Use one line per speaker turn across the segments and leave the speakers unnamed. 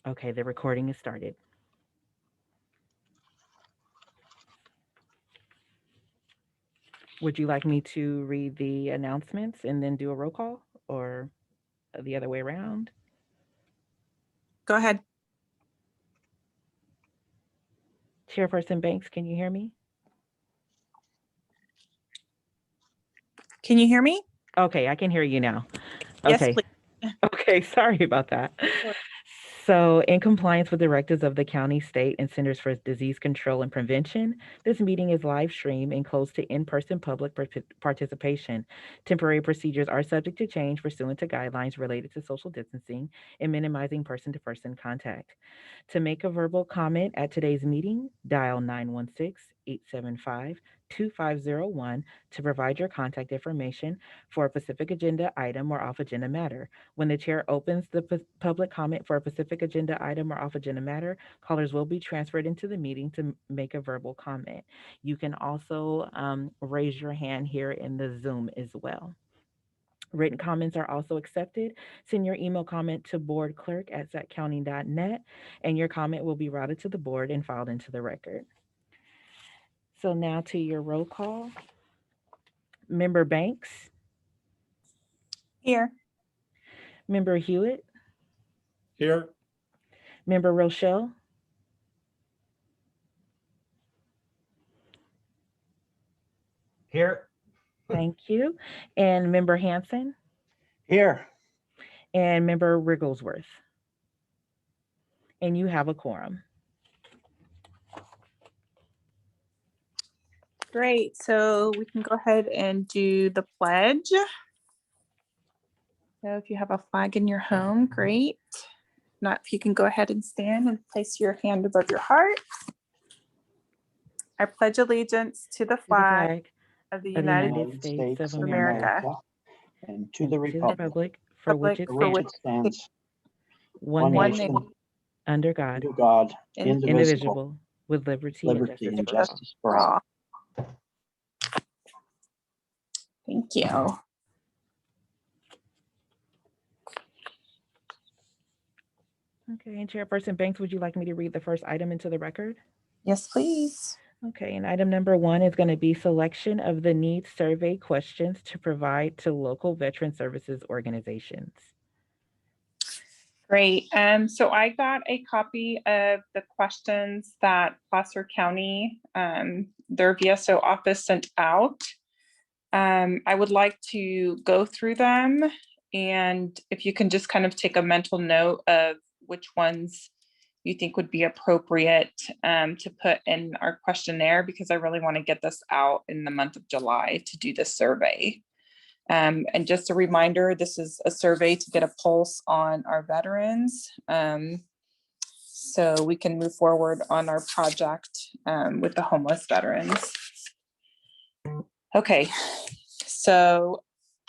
Okay, the recording is started. Would you like me to read the announcements and then do a roll call, or the other way around?
Go ahead.
Chairperson Banks, can you hear me?
Can you hear me?
Okay, I can hear you now.
Yes,
Okay.
please.
Okay, sorry about that.
Sure.
So, in compliance with directives of the county, state, and Centers for Disease Control and Prevention, this meeting is live streamed and closed to in-person public participation. Temporary procedures are subject to change pursuant to guidelines related to social distancing and minimizing person-to-person contact. To make a verbal comment at today's meeting, dial 916-875-2501 to provide your contact information for a specific agenda item or off-agenda matter. When the chair opens the public comment for a specific agenda item or off-agenda matter, callers will be transferred into the meeting to make a verbal comment. You can also raise your hand here in the Zoom as well. Written comments are also accepted. Send your email comment to boardclerk@saccounty.net, and your comment will be routed to the board and filed into the record. So now to your roll call. Member Banks,
Here.
Member Hewitt,
Here.
Member Rochelle,
Here.
thank you, and Member Hanson,
Here.
and Member Wigglesworth. And you have a quorum.
Great. So we can go ahead and do the pledge. So if you have a flag in your home, great. Not, if you can go ahead and stand and place your hand above your heart. I pledge allegiance to the
To the
flag
flag
of the
of the
United
United States of
America,
and to
and
the
to the
republic
republic for which it
for which
stands,
it stands,
one
one
nation,
nation,
under God,
under God, indivisible,
indivisible, with liberty and
liberty and
justice for all.
justice for all.
Thank you.
Okay, and Chairperson Banks, would you like me to read the first item into the record?
Yes, please.
Okay, and item number 1 is going to be selection of the needs survey questions to provide to local veteran services organizations.
Great. So I got a copy of the questions that Placer County, their VSO office sent out. I would like to go through them, and if you can just kind of take a mental note of which ones you think would be appropriate to put in our questionnaire, because I really want to get this out in the month of July to do this survey. And just a reminder, this is a survey to get a pulse on our veterans, so we can move forward on our project with the homeless veterans. Okay, so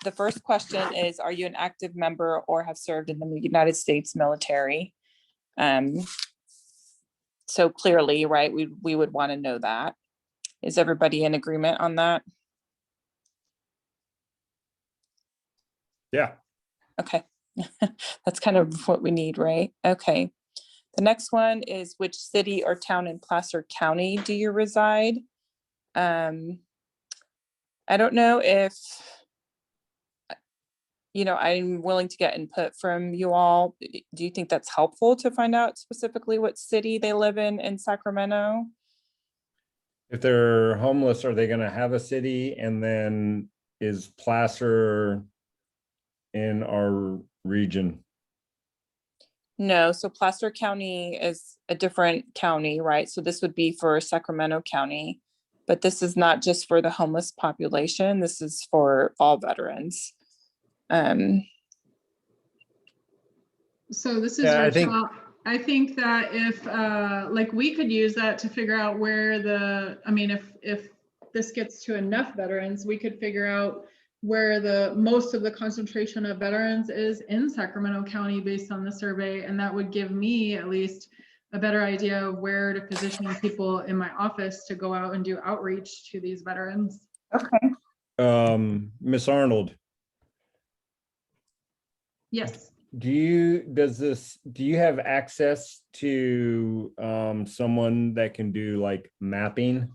the first question is, are you an active member or have served in the United States military? So clearly, right, we would want to know that. Is everybody in agreement on that?
Yeah.
Okay, that's kind of what we need, right? Okay. The next one is, which city or town in Placer County do you reside? I don't know if, I'm willing to get input from you all. Do you think that's helpful to find out specifically what city they live in Sacramento?
If they're homeless, are they going to have a city? And then is Placer in our region?
No, so Placer County is a different county, right? So this would be for Sacramento County, but this is not just for the homeless population. This is for all veterans.
So this is
Yeah,
Rochelle. I think that if like we could use that to figure out where if this gets to enough veterans, we could figure out where the most of the concentration of veterans is in Sacramento County based on the survey. And that would give me at least a better idea of where to position people in my office to go out and do outreach to these veterans.
Okay.
Miss Arnold,
Yes.
do you have access to someone that can do like mapping?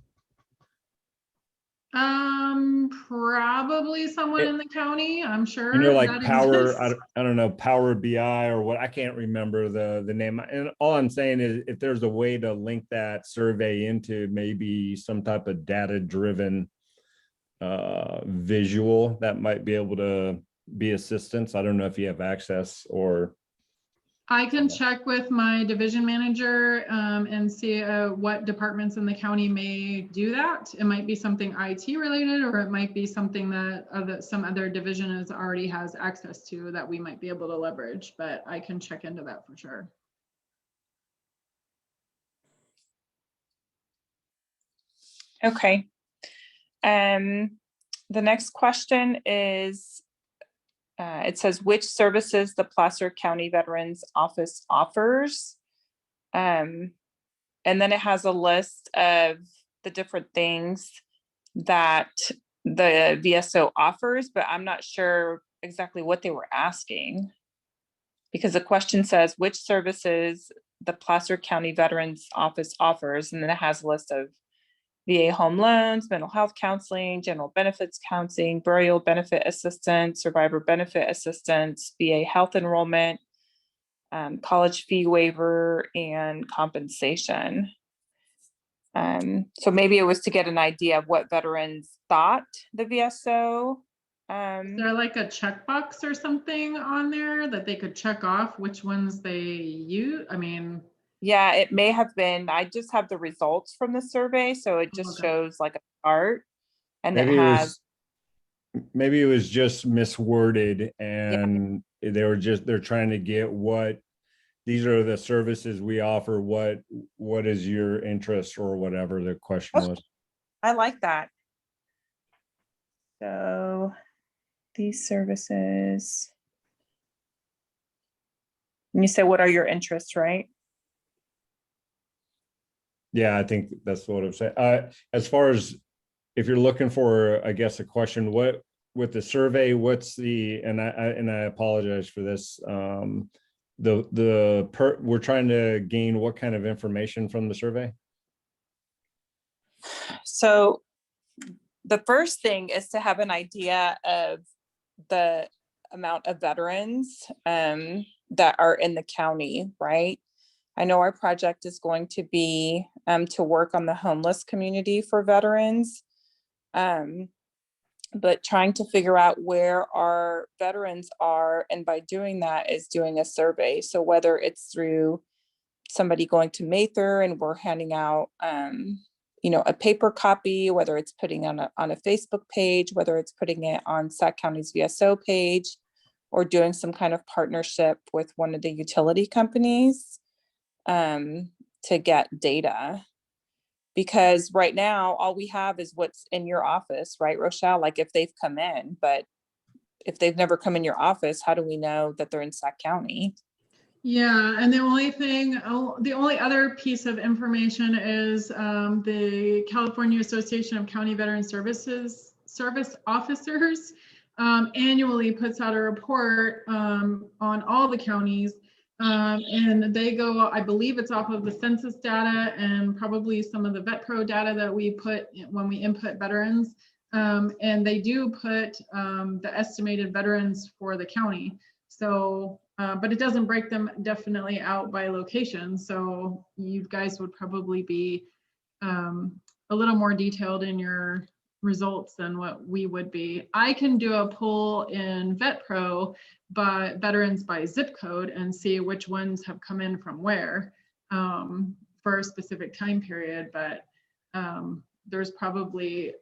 Probably someone in the county, I'm sure.
You know, like
that
Power,
exists.
I don't know, Power BI or what, I can't remember the name. And all I'm saying is if there's a way to link that survey into maybe some type of data-driven visual that might be able to be assistance. I don't know if you have access or.
I can check with my division manager and see what departments in the county may do that. It might be something IT related, or it might be something that some other division already has access to that we might be able to leverage, but I can check into that for sure.
Okay. The next question is, it says which services the Placer County Veterans Office offers. And then it has a list of the different things that the VSO offers, but I'm not sure exactly what they were asking. Because the question says which services the Placer County Veterans Office offers, and then it has a list of VA home loans, mental health counseling, general benefits counseling, burial benefit assistance, survivor benefit assistance, VA health enrollment, college fee waiver, and compensation. So maybe it was to get an idea of what veterans thought the VSO.
Is there like a checkbox or something on there that they could check off which ones they use? I mean,
Yeah, it may have been, I just have the results from the survey, so it just
Okay.
shows like a chart. And it
Maybe
has,
maybe it was just misworded and they're trying to get what, these are the services we offer, what is your interest or whatever the question
Okay.
was.
I like that. So these services. And you said, what are your interests, right?
Yeah, I think that's what I'm saying. As far as if you're looking for, I guess, a question, what with the survey, what's the, and I apologize for this. We're trying to gain what kind of information from the survey?
So the first thing is to have an idea of the amount of veterans that are in the county, right? I know our project is going to be to work on the homeless community for veterans, but trying to figure out where our veterans are, and by doing that is doing a survey. So whether it's through somebody going to Mather and we're handing out a paper copy, whether it's putting on a Facebook page, whether it's putting it on Sac County's VSO page, or doing some kind of partnership with one of the utility companies to get data. Because right now, all we have is what's in your office, right, Rochelle? Like if they've come in, but if they've never come in your office, how do we know that they're in Sac County?
yeah, and the only other piece of information is the California Association of County Veteran Service Officers annually puts out a report on all the counties, and they go, I believe it's off of the census data and probably some of the VetPro data that we put when we input veterans, and they do put the estimated veterans for the county. So, but it doesn't break them definitely out by location. So you guys would probably be a little more detailed in your results than what we would be. I can do a poll in VetPro by veterans by zip code and see which ones have come in from where for a specific time period. But there's probably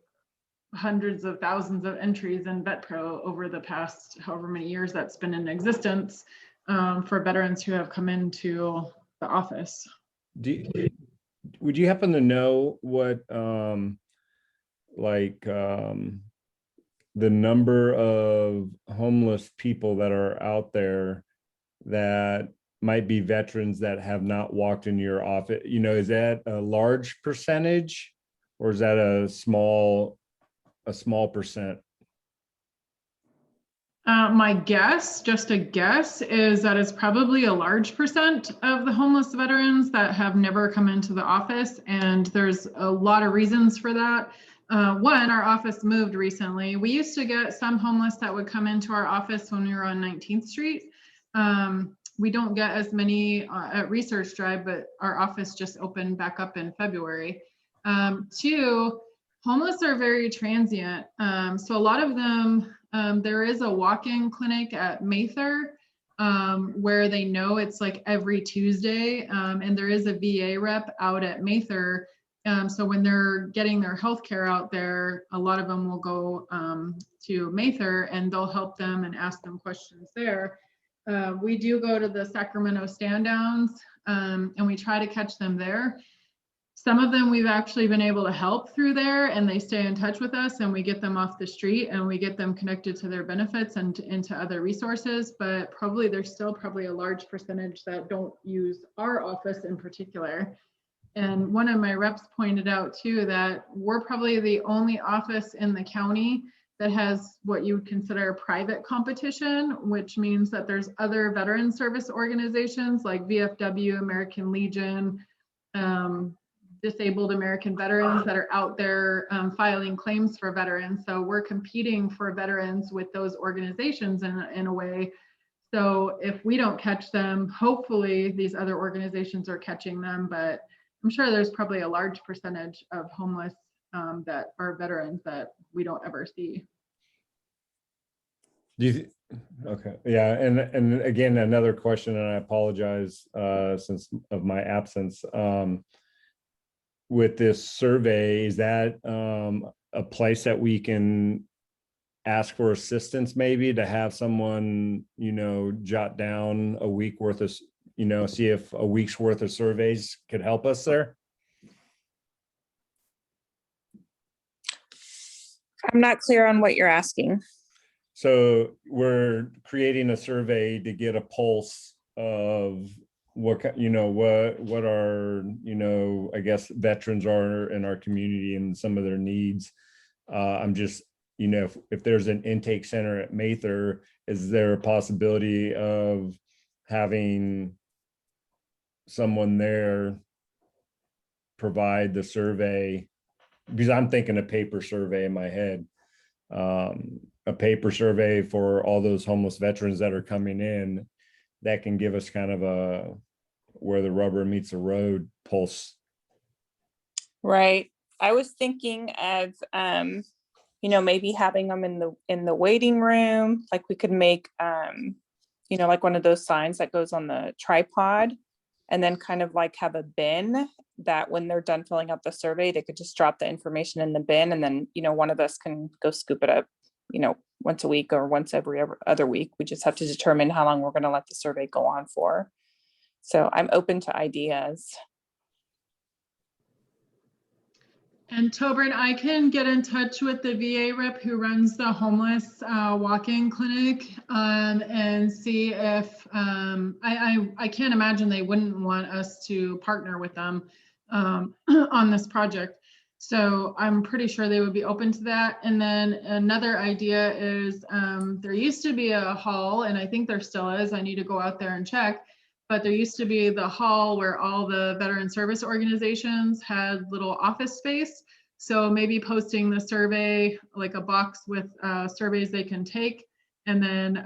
hundreds of thousands of entries in VetPro over the past however many years that's been in existence for veterans who have come into the office.
Would you happen to know what the number of homeless people that are out there that might be veterans that have not walked in your office? You know, is that a large percentage or is that a small percent?
My guess, just a guess, is that it's probably a large percent of the homeless veterans that have never come into the office, and there's a lot of reasons for that. One, our office moved recently. We used to get some homeless that would come into our office when we were on 19th Street. We don't get as many at Research Drive, but our office just opened back up in February. Two, homeless are very transient. So a lot of them, there is a walk-in clinic at Mather where they know it's like every Tuesday, and there is a VA rep out at Mather. So when they're getting their health care out there, a lot of them will go to Mather and they'll help them and ask them questions there. We do go to the Sacramento stand downs and we try to catch them there. Some of them we've actually been able to help through there and they stay in touch with us and we get them off the street and we get them connected to their benefits and into other resources, but probably there's still probably a large percentage that don't use our office in particular. And one of my reps pointed out too that we're probably the only office in the county that has what you would consider private competition, which means that there's other veteran service organizations like VFW, American Legion, Disabled American Veterans that are out there filing claims for veterans. So we're competing for veterans with those organizations in a way. So if we don't catch them, hopefully these other organizations are catching them, but I'm sure there's probably a large percentage of homeless that are veterans that we don't ever see.
Okay, yeah, and again, another question, and I apologize since of my absence. With this survey, is that a place that we can ask for assistance, maybe to have someone, jot down a week worth of, see if a week's worth of surveys could help us there?
I'm not clear on what you're asking.
So we're creating a survey to get a pulse of what our, I guess veterans are in our community and some of their needs. I'm just, if there's an intake center at Mather, is there a possibility of having someone there provide the survey? Because I'm thinking a paper survey in my head, a paper survey for all those homeless veterans that are coming in that can give us kind of a where the rubber meets the road pulse.
Right. I was thinking of, maybe having them in the waiting room. Like we could make, like one of those signs that goes on the tripod, and then kind of like have a bin that when they're done filling out the survey, they could just drop the information in the bin, and then one of us can go scoop it up, once a week or once every other week. We just have to determine how long we're going to let the survey go on for. So I'm open to ideas.
And Tobin, I can get in touch with the VA rep who runs the homeless walk-in clinic and see if, I can't imagine they wouldn't want us to partner with them on this project. So I'm pretty sure they would be open to that. And then another idea is there used to be a hall, and I think there still is. I need to go out there and check. But there used to be the hall where all the veteran service organizations had little office space. So maybe posting the survey, like a box with surveys they can take, and then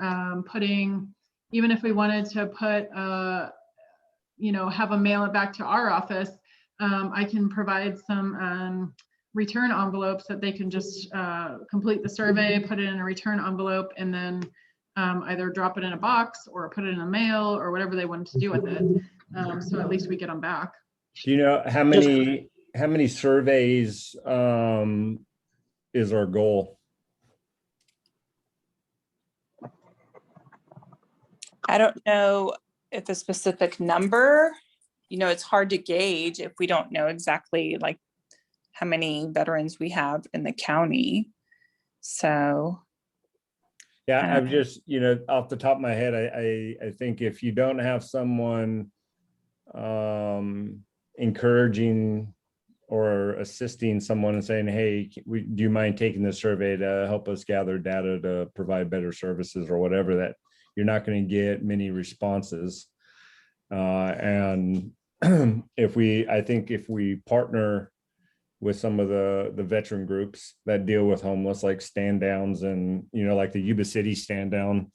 putting, even if we wanted to put, have them mail it back to our office, I can provide some return envelopes that they can just complete the survey, put it in a return envelope, and then either drop it in a box or put it in the mail or whatever they wanted to do with it. So at least we get them back.
Do you know how many surveys is our goal?
I don't know if a specific number, it's hard to gauge if we don't know exactly like how many veterans we have in the county. So
yeah, I'm just, off the top of my head, I think if you don't have someone encouraging or assisting someone and saying, hey, do you mind taking this survey to help us gather data to provide better services or whatever, that you're not going to get many responses. And I think if we partner with some of the veteran groups that deal with homeless, like stand downs, and, like the Yuba City stand down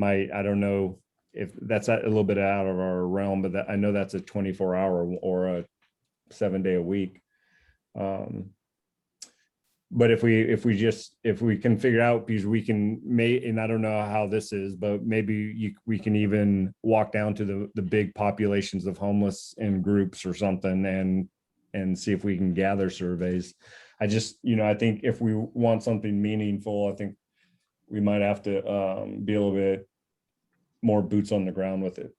I don't know if that's a little bit out of our realm, but I know that's a 24-hour or a 7-day a week. But if we can figure out, because we can and I don't know how this is, but maybe we can even walk down to the big populations of homeless in groups or something and see if we can gather surveys. I think if we want something meaningful, I think we might have to be a little bit more boots on the ground with it.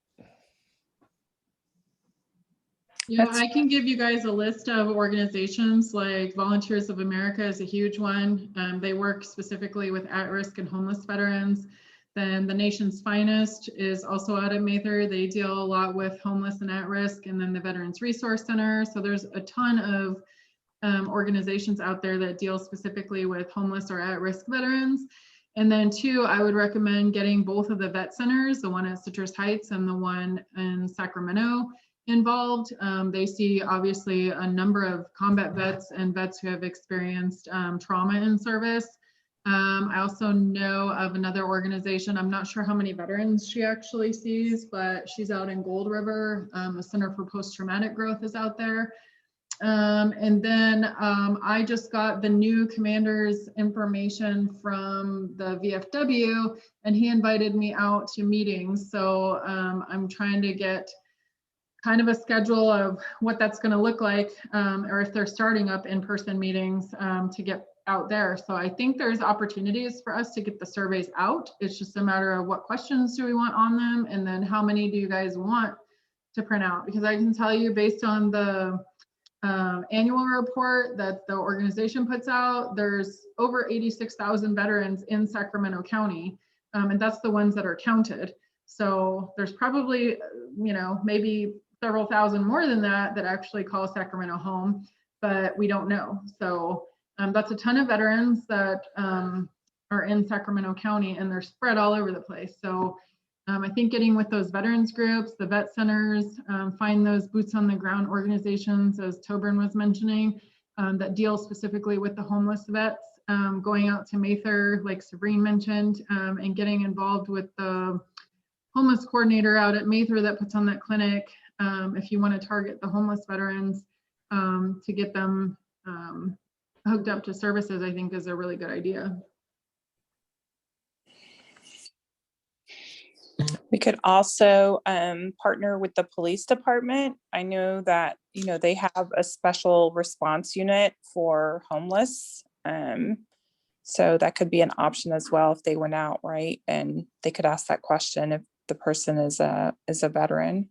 Yeah, I can give you guys a list of organizations, like Volunteers of America is a huge one. They work specifically with at-risk and homeless veterans. Then the Nation's Finest is also out of Mather. They deal a lot with homeless and at-risk, and then the Veterans Resource Center. So there's a ton of organizations out there that deal specifically with homeless or at-risk veterans. And then two, I would recommend getting both of the vet centers, the one at Citrus Heights and the one in Sacramento, involved. They see obviously a number of combat vets and vets who have experienced trauma in service. I also know of another organization, I'm not sure how many veterans she actually sees, but she's out in Gold River. The Center for Post-Traumatic Growth is out there. And then I just got the new commander's information from the VFW, and he invited me out to meetings. So I'm trying to get kind of a schedule of what that's going to look like, or if they're starting up in-person meetings to get out there. So I think there's opportunities for us to get the surveys out. It's just a matter of what questions do we want on them, and then how many do you guys want to print out? Because I can tell you, based on the annual report that the organization puts out, there's over 86,000 veterans in Sacramento County, and that's the ones that are counted. So there's probably, maybe several thousand more than that actually call Sacramento home, but we don't know. So that's a ton of veterans that are in Sacramento County, and they're spread all over the place. So I think getting with those veterans groups, the vet centers, find those boots on the ground organizations, as Tobin was mentioning, that deal specifically with the homeless vets, going out to Mather, like Sabrine mentioned, and getting involved with the homeless coordinator out at Mather that puts on that clinic. If you want to target the homeless veterans to get them hooked up to services, I think is a really good idea.
We could also partner with the police department. I know that, they have a special response unit for homeless. So that could be an option as well if they went out, right? And they could ask that question if the person is a veteran.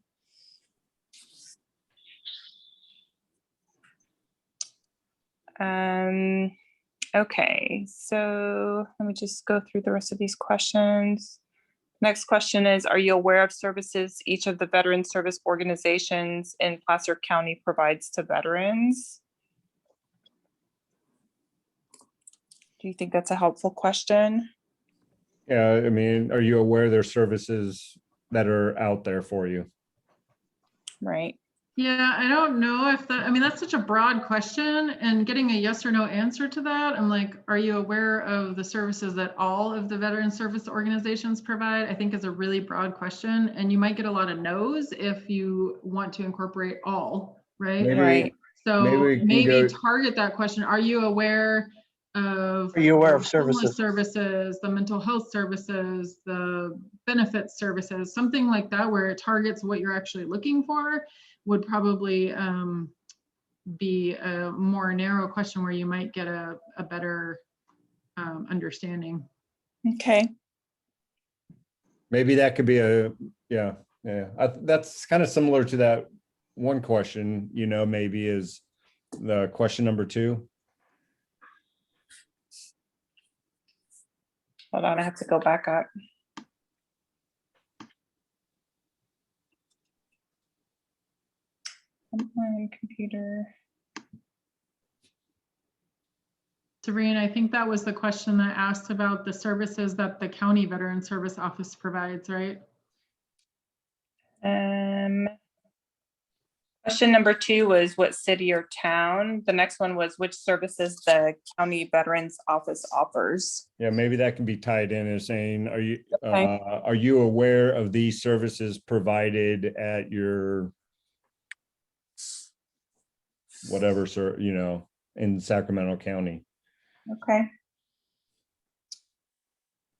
Okay, so let me just go through the rest of these questions. Next question is, are you aware of services each of the veteran service organizations in Placer County provides to veterans? Do you think that's a helpful question?
Yeah, I mean, are you aware there's services that are out there for you?
Right.
Yeah, I don't know if that's such a broad question, and getting a yes or no answer to that, I'm like, are you aware of the services that all of the veteran service organizations provide? I think is a really broad question, and you might get a lot of no's if you want to incorporate all, right?
Right.
So maybe target that question. Are you aware of
homeless
services, the mental health services, the benefits services, something like that, where it targets what you're actually looking for, would probably be a more narrow question where you might get a better understanding.
Okay.
Maybe that could be that's kind of similar to that one question, maybe is the question number 2.
Hold on, I have to go back up. On computer.
Sabrina, I think that was the question that asked about the services that the County Veteran Service Office provides, right?
Question number 2 was what city or town? The next one was which services the County Veterans Office offers.
Yeah, maybe that can be tied in as saying,
Okay.
are you aware of these services provided at your whatever, sir, in Sacramento County?
Okay.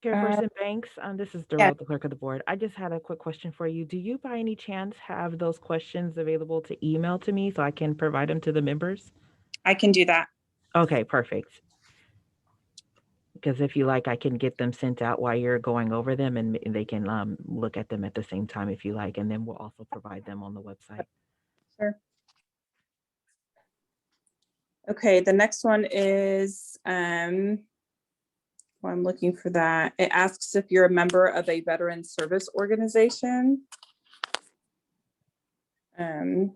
Chairperson Banks, this is
yeah.
Darrell, the clerk of the board. I just had a quick question for you. Do you by any chance have those questions available to email to me so I can provide them to the members?
I can do that.
Okay, perfect. Because if you like, I can get them sent out while you're going over them and they can look at them at the same time if you like, and then we'll also provide them on the website.
Sure. Okay, the next one is, well, I'm looking for that. It asks if you're a member of a veteran service organization. I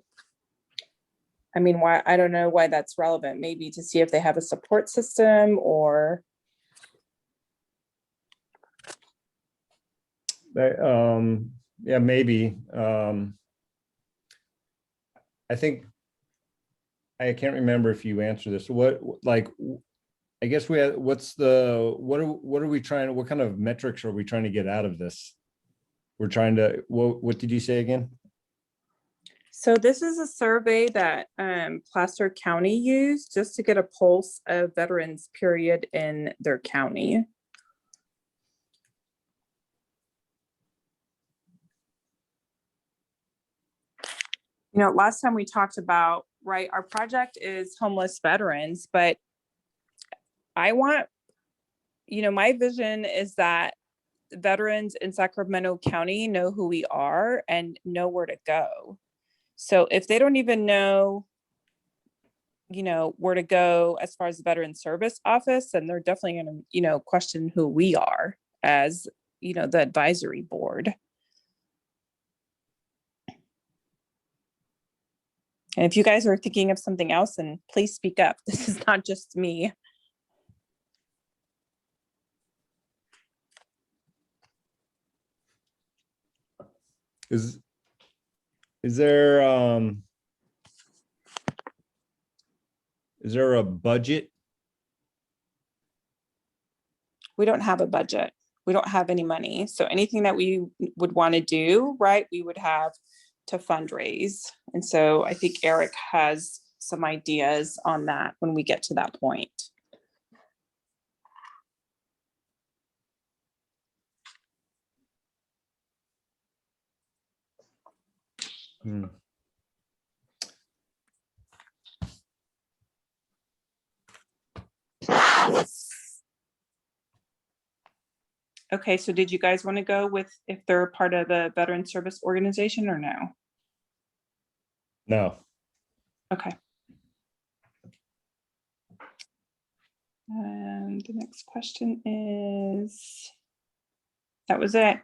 mean, why, I don't know why that's relevant, maybe to see if they have a support system or,
Yeah, maybe. I think I can't remember if you answered this. I guess what are we trying, what kind of metrics are we trying to get out of this? We're trying to, what did you say again?
so this is a survey that Placer County used just to get a pulse of veterans period in their county. You know, last time we talked about, right, our project is homeless veterans, but I want, my vision is that veterans in Sacramento County know who we are and know where to go. So if they don't even know, where to go as far as the Veteran Service Office, then they're definitely going to, question who we are as, the advisory board. And if you guys are thinking of something else, then please speak up. This is not just me.
Is there a budget?
We don't have a budget. We don't have any money. So anything that we would want to do, right, we would have to fundraise. And so I think Eric has some ideas on that when we get to that point. Okay, so did you guys want to go with if they're part of a veteran service organization or no?
No.
Okay. And the next question is, that was it.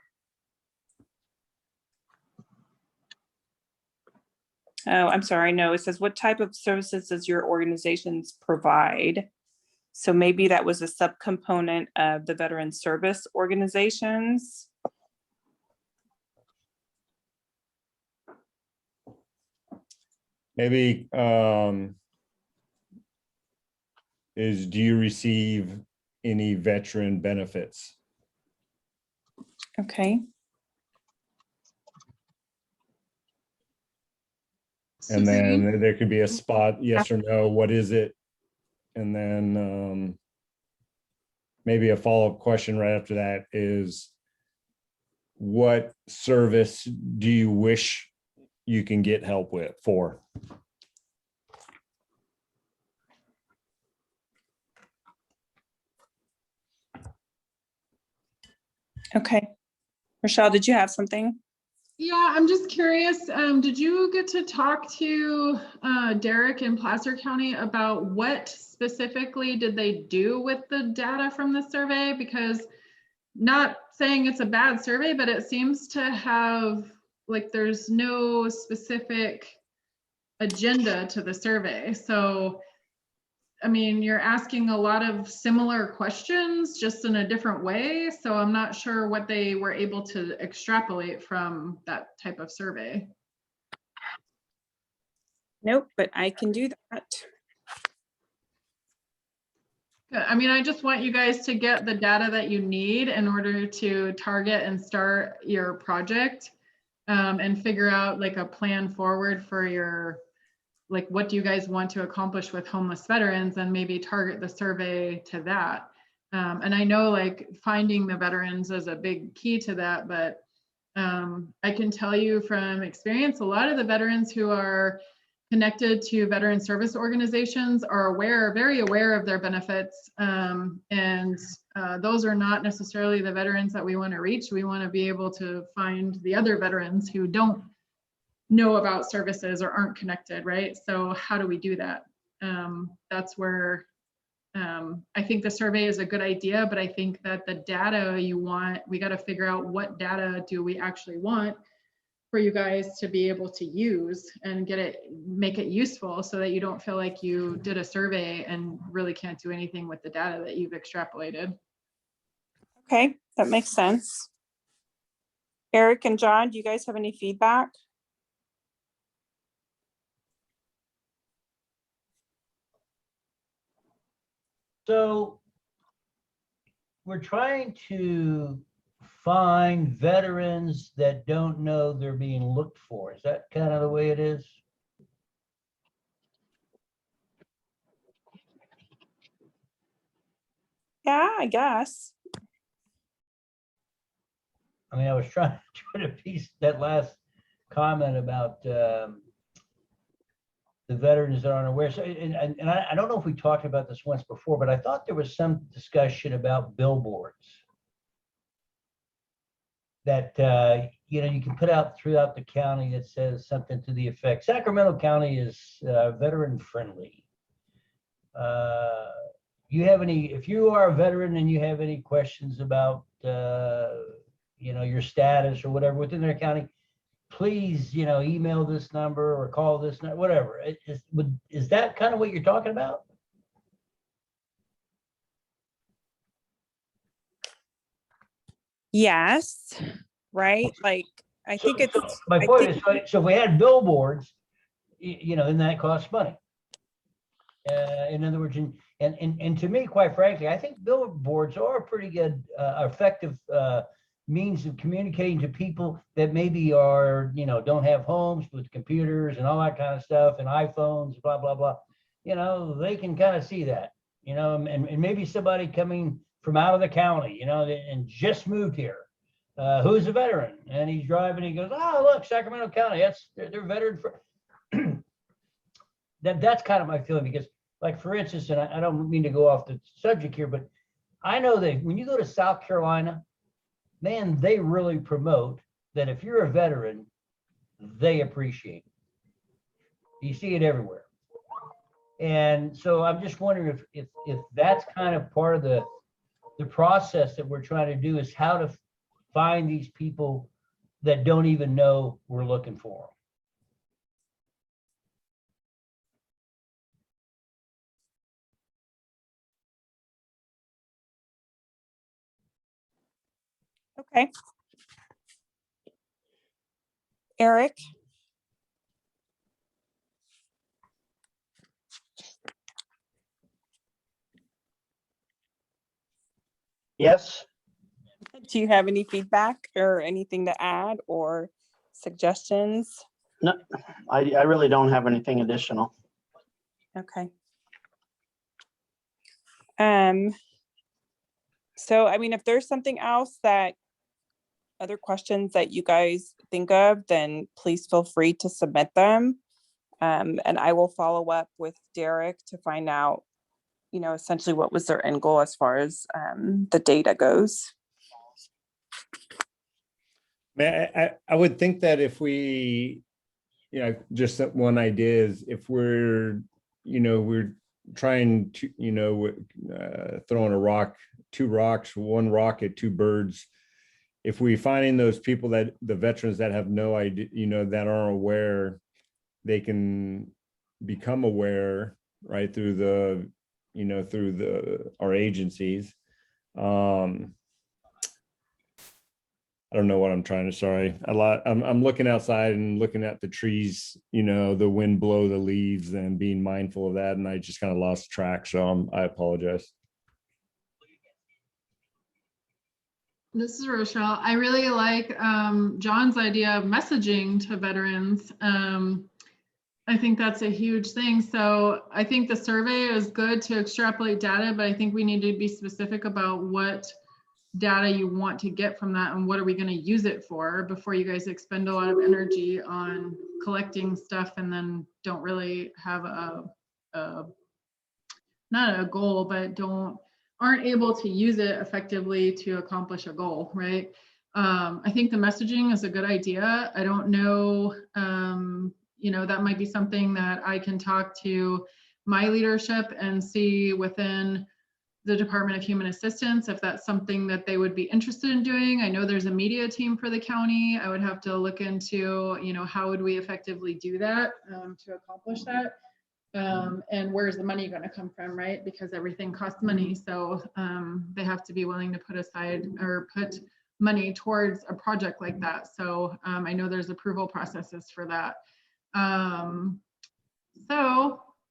Oh, I'm sorry. No, it says, what type of services does your organizations provide? So maybe that was a subcomponent of the veteran service organizations.
Maybe do you receive any veteran benefits?
Okay.
And
Susie?
then there could be a spot, yes or no, what is it? And then maybe a follow-up question right after that is, what service do you wish you can get help for?
Okay. Rochelle, did you have something?
Yeah, I'm just curious, did you get to talk to Derek in Placer County about what specifically did they do with the data from the survey? Because not saying it's a bad survey, but it seems to have, like, there's no specific agenda to the survey. So I mean, you're asking a lot of similar questions, just in a different way. So I'm not sure what they were able to extrapolate from that type of survey.
Nope, but I can do that.
I mean, I just want you guys to get the data that you need in order to target and start your project, and figure out like a plan forward for your, like, what do you guys want to accomplish with homeless veterans, and maybe target the survey to that. And I know like finding the veterans is a big key to that, but I can tell you from experience, a lot of the veterans who are connected to veteran service organizations are very aware of their benefits. And those are not necessarily the veterans that we want to reach. We want to be able to find the other veterans who don't know about services or aren't connected, right? So how do we do that? That's where I think the survey is a good idea, but I think that the data you want, we got to figure out what data do we actually want for you guys to be able to use and make it useful, so that you don't feel like you did a survey and really can't do anything with the data that you've extrapolated.
Okay, that makes sense. Eric and John, do you guys have any feedback?
So we're trying to find veterans that don't know they're being looked for. Is that kind of the way it is?
Yeah, I guess.
I mean, I was trying to piece that last comment about the veterans that aren't aware. So, and I don't know if we talked about this once before, but I thought there was some discussion about billboards that you know, you can put out throughout the county that says something to the effect, Sacramento County is veteran friendly. You have any, if you are a veteran and you have any questions about you know, your status or whatever within their county, please, you know, email this number or call this number, whatever. Is that kind of what you're talking about?
Yes, right? Like, I think it's.
My
I
point
think-
is, so if we had billboards, you know, then that costs money. In other words, and to me, quite frankly, I think billboards are a pretty good, effective means of communicating to people that maybe are, you know, don't have homes with computers and all that kind of stuff and iPhones, blah, blah, blah. You know, they can kind of see that, you know, and maybe somebody coming from out of the county, you know, and just moved here, who's a veteran, and he's driving, he goes, oh, look, Sacramento County, they're veteran for that's kind of my feeling, because like, for instance, and I don't mean to go off the subject here, but I know that when you go to South Carolina, man, they really promote that if you're a veteran, they appreciate it. You see it everywhere. And so I'm just wondering if that's kind of part of the process that we're trying to do, is how to find these people that don't even know we're looking for them.
Okay. Eric?
Yes,
Do you have any feedback or anything to add or suggestions?
no, I really don't have anything additional.
Okay. So, I mean, if there's something else other questions that you guys think of, then please feel free to submit them. And I will follow up with Derek to find out, you know, essentially what was their end goal as far as the data goes.
I would think that if we, you know, just one idea is, if we're, you know, we're trying to, you know, throwing two rocks, one rock at two birds. If we finding those people, that the veterans that have no idea, you know, that aren't aware, they can become aware, right, through the through our agencies. I don't know what I'm trying to, sorry. I'm looking outside and looking at the trees, the wind blow the leaves and being mindful of that. And I just kind of lost track. So I apologize.
This is Rochelle. I really like John's idea of messaging to veterans. I think that's a huge thing. So I think the survey is good to extrapolate data, but I think we need to be specific about what data you want to get from that and what are we going to use it for before you guys expend a lot of energy on collecting stuff and then don't really have not a goal, but aren't able to use it effectively to accomplish a goal, right? I think the messaging is a good idea. I don't know, that might be something that I can talk to my leadership and see within the Department of Human Assistance if that's something that they would be interested in doing. I know there's a media team for the county. I would have to look into, how would we effectively do that to accomplish that? And where's the money going to come from, right? Because everything costs money. So they have to be willing to put aside or put money towards a project like that. So I know there's approval processes for that.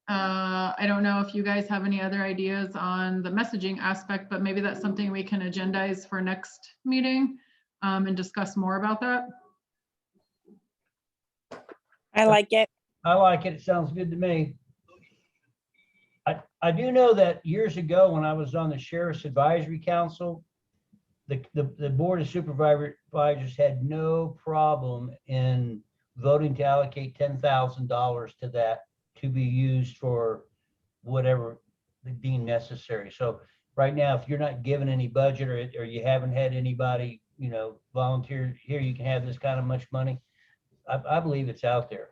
I don't know if you guys have any other ideas on the messaging aspect, but maybe that's something we can agendize for next meeting and discuss more about that.
I like it.
I like it. It sounds good to me. I do know that years ago when I was on the Sheriff's Advisory Council, the Board of Supervisors had no problem in voting to allocate $10,000 to that to be used for whatever deemed necessary. So right now, if you're not given any budget or you haven't had anybody, volunteer here, you can have this kind of much money. I believe it's out there.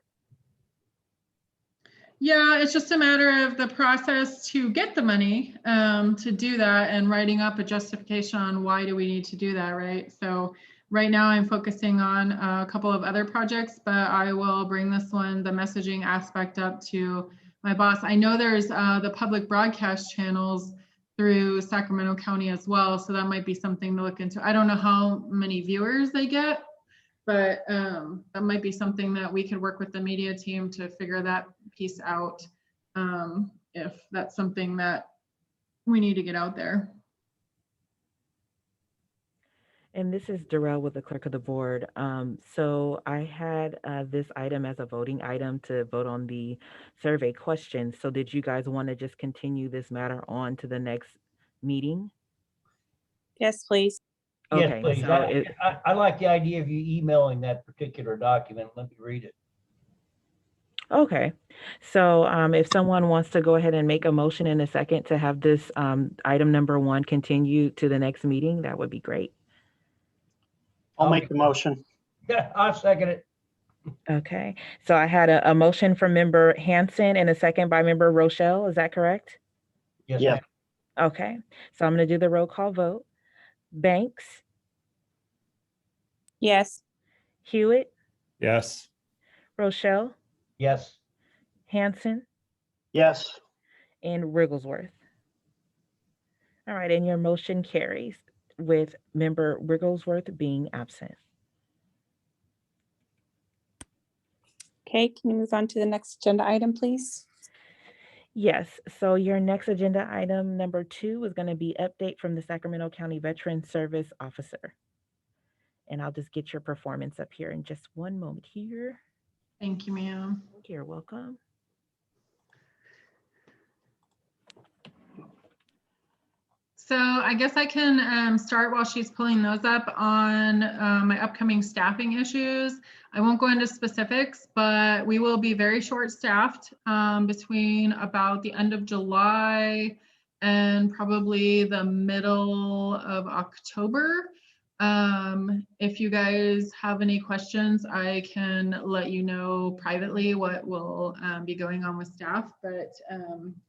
Yeah, it's just a matter of the process to get the money to do that and writing up a justification on why do we need to do that, right? So right now I'm focusing on a couple of other projects, but I will bring this one, the messaging aspect, up to my boss. I know there's the public broadcast channels through Sacramento County as well, so that might be something to look into. I don't know how many viewers they get, but that might be something that we could work with the media team to figure that piece out if that's something that we need to get out there.
And this is Darrell with the clerk of the board. So I had this item as a voting item to vote on the survey questions. So did you guys want to just continue this matter on to the next meeting?
Yes, please.
Yes,
Okay,
please.
so
I like the idea of you emailing that particular document. Let me read it.
okay. So if someone wants to go ahead and make a motion in a second to have this item number 1 continue to the next meeting, that would be great.
I'll make the motion.
Yeah, I'll second it.
Okay. So I had a motion from member Hanson and a second by member Rochelle. Is that correct?
Yes,
Yeah.
ma'am.
Okay. So I'm going to do the roll call vote. Banks,
Yes.
Hewitt,
Yes.
Rochelle,
Yes.
Hanson,
Yes,
and Wigglesworth. All right, and your motion carries with member Wigglesworth being absent.
Okay, can you move on to the next agenda item, please?
Yes, so your next agenda item number 2 is going to be update from the Sacramento County Veteran Service Officer. And I'll just get your performance up here in just one moment here.
Thank you, ma'am.
You're welcome.
So I guess I can start while she's pulling those up on my upcoming staffing issues. I won't go into specifics, but we will be very short-staffed between about the end of July and probably the middle of October. If you guys have any questions, I can let you know privately what will be going on with staff, but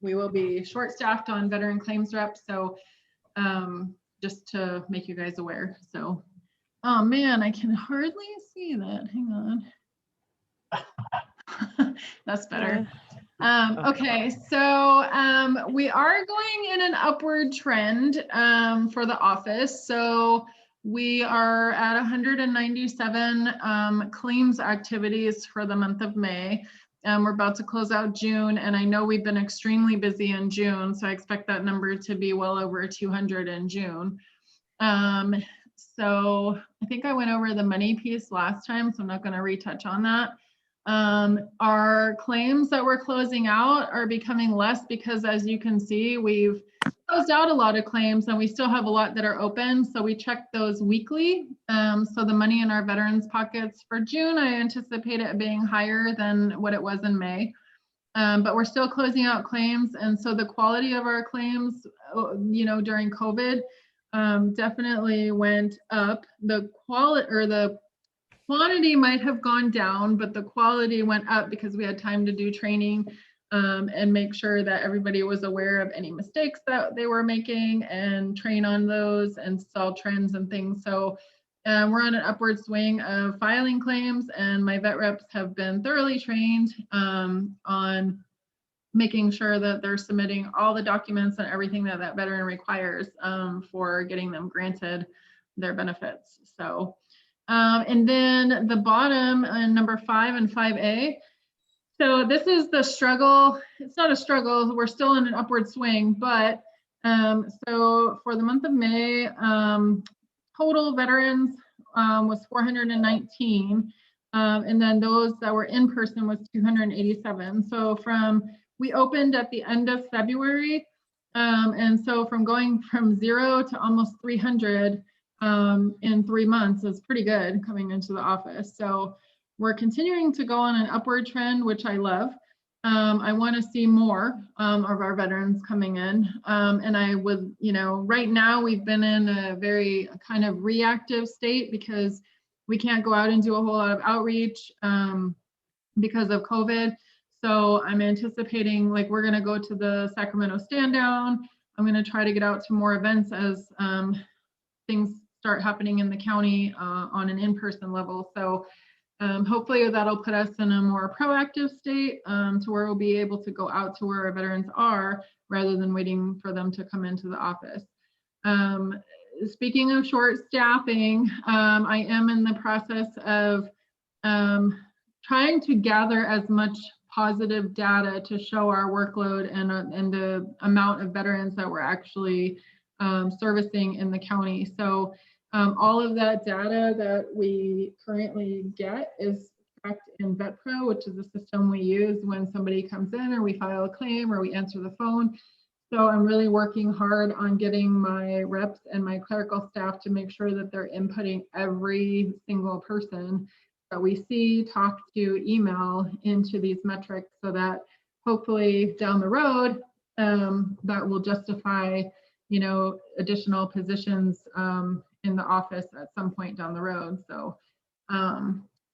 we will be short-staffed on veteran claims reps. So just to make you guys aware. So, oh man, I can hardly see that. Hang on. That's better. Okay, so we are going in an upward trend for the office. So we are at 197 claims activities for the month of May. We're about to close out June, and I know we've been extremely busy in June, so I expect that number to be well over 200 in June. So I think I went over the money piece last time, so I'm not going to retouch on that. Our claims that we're closing out are becoming less because, as you can see, we've closed out a lot of claims and we still have a lot that are open. So we check those weekly. So the money in our veterans pockets for June, I anticipate it being higher than what it was in May. But we're still closing out claims. And so the quality of our claims, during COVID, definitely went up. The quality or the quantity might have gone down, but the quality went up because we had time to do training and make sure that everybody was aware of any mistakes that they were making and train on those and saw trends and things. So we're on an upward swing of filing claims, and my vet reps have been thoroughly trained on making sure that they're submitting all the documents and everything that that veteran requires for getting them granted their benefits. So, and then the bottom number 5 and 5A. So this is the struggle. It's not a struggle. We're still in an upward swing, but so for the month of May, total veterans was 419. And then those that were in person was 287. So we opened at the end of February. And so from going from 0 to almost 300 in 3 months is pretty good coming into the office. So we're continuing to go on an upward trend, which I love. I want to see more of our veterans coming in. And I would, right now we've been in a very kind of reactive state because we can't go out and do a whole lot of outreach because of COVID. So I'm anticipating like we're going to go to the Sacramento stand down. I'm going to try to get out to more events as things start happening in the county on an in-person level. So hopefully that'll put us in a more proactive state to where we'll be able to go out to where our veterans are rather than waiting for them to come into the office. Speaking of short staffing, I am in the process of trying to gather as much positive data to show our workload and the amount of veterans that we're actually servicing in the county. So all of that data that we currently get is tracked in VetPro, which is the system we use when somebody comes in or we file a claim or we answer the phone. So I'm really working hard on getting my reps and my clerical staff to make sure that they're inputting every single person that we see, talk to, email into these metrics so that hopefully down the road that will justify, additional positions in the office at some point down the road. So,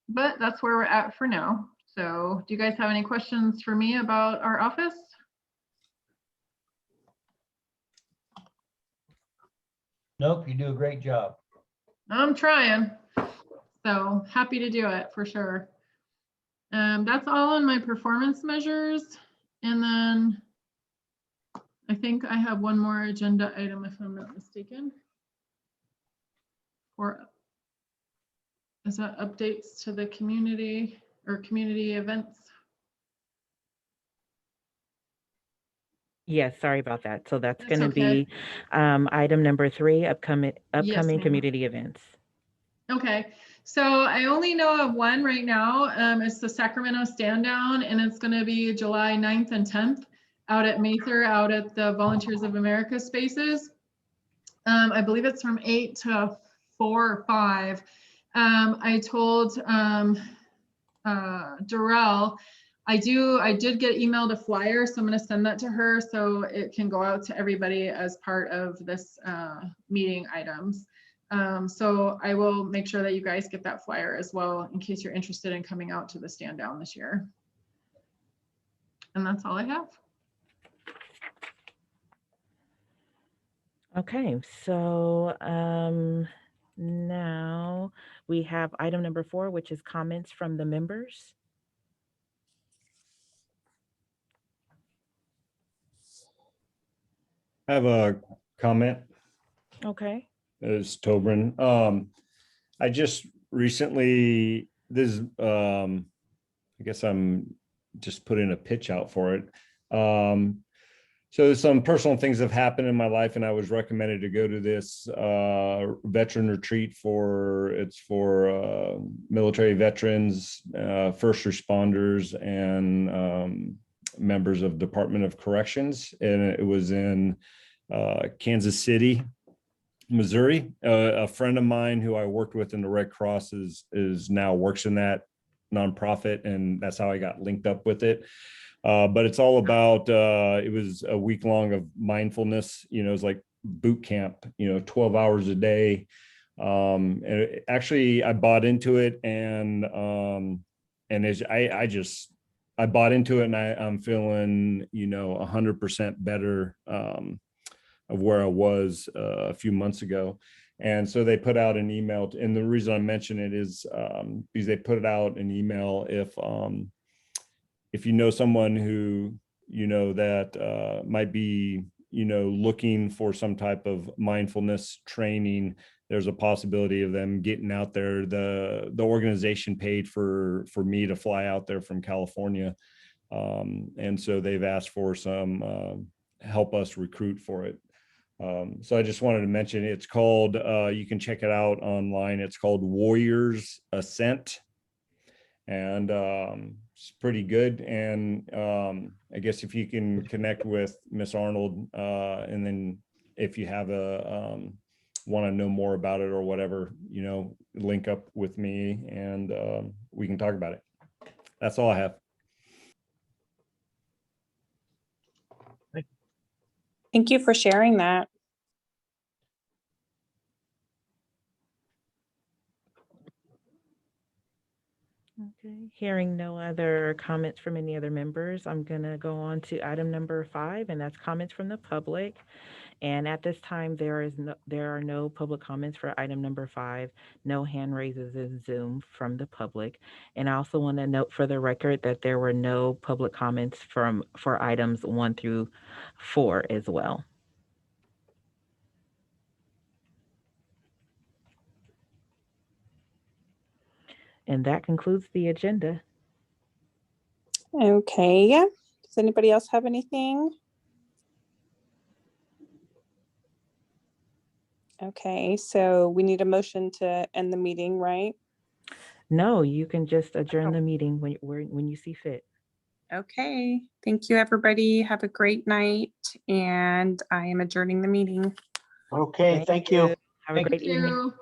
but that's where we're at for now. So do you guys have any questions for me about our office?
Nope, you do a great job.
I'm trying. So happy to do it for sure. That's all on my performance measures. And then I think I have one more agenda item if I'm not mistaken. Or is that updates to the community or community events?
Yes, sorry about that. So that's
That's
going to
okay.
be item number 3, upcoming
Yes, ma'am.
community events.
Okay, so I only know of one right now. It's the Sacramento stand down, and it's going to be July 9th and 10th out at Mather, out at the Volunteers of America spaces. I believe it's from 8 to 4 or 5. I told Darrell, I did get emailed a flyer, so I'm going to send that to her so it can go out to everybody as part of this meeting items. So I will make sure that you guys get that flyer as well in case you're interested in coming out to the stand down this year. And that's all I have.
Okay, so now we have item number 4, which is comments from the members.
I have a comment.
Okay.
It's Tobrin. I just recently, I guess I'm just putting a pitch out for it. So some personal things have happened in my life, and I was recommended to go to this veteran retreat for military veterans, first responders, and members of Department of Corrections, and it was in Kansas City, Missouri. A friend of mine who I worked with in the Red Cross is now works in that nonprofit, and that's how I got linked up with it. But it's all about, it was a week long of mindfulness, it's like boot camp, 12 hours a day. And actually I bought into it, and I bought into it, and I'm feeling, 100% better, of where I was a few months ago. And so they put out an email, and the reason I mention it is because they put out an email if you know someone who that might be looking for some type of mindfulness training, there's a possibility of them getting out there. The organization paid for me to fly out there from California, and so they've asked for some help us recruit for it. So I just wanted to mention it's called, you can check it out online. It's called Warriors Ascent, and it's pretty good. And I guess if you can connect with Miss Arnold, and then if you have want to know more about it or whatever, link up with me, and we can talk about it. That's all I have.
Thank you for sharing that.
Okay, hearing no other comments from any other members, I'm going to go on to item number 5, and that's comments from the public. And at this time, there are no public comments for item number 5, no hand raises in Zoom from the public. And I also want to note for the record that there were no public comments for items 1 through 4 as well. And that concludes the agenda.
Okay, does anybody else have anything? Okay, so we need a motion to end the meeting, right?
No, you can just adjourn the meeting when you see fit.
Okay, thank you, everybody. Have a great night, and I am adjourning the meeting.
Okay, thank you.
Have a great
Thank
evening.
you.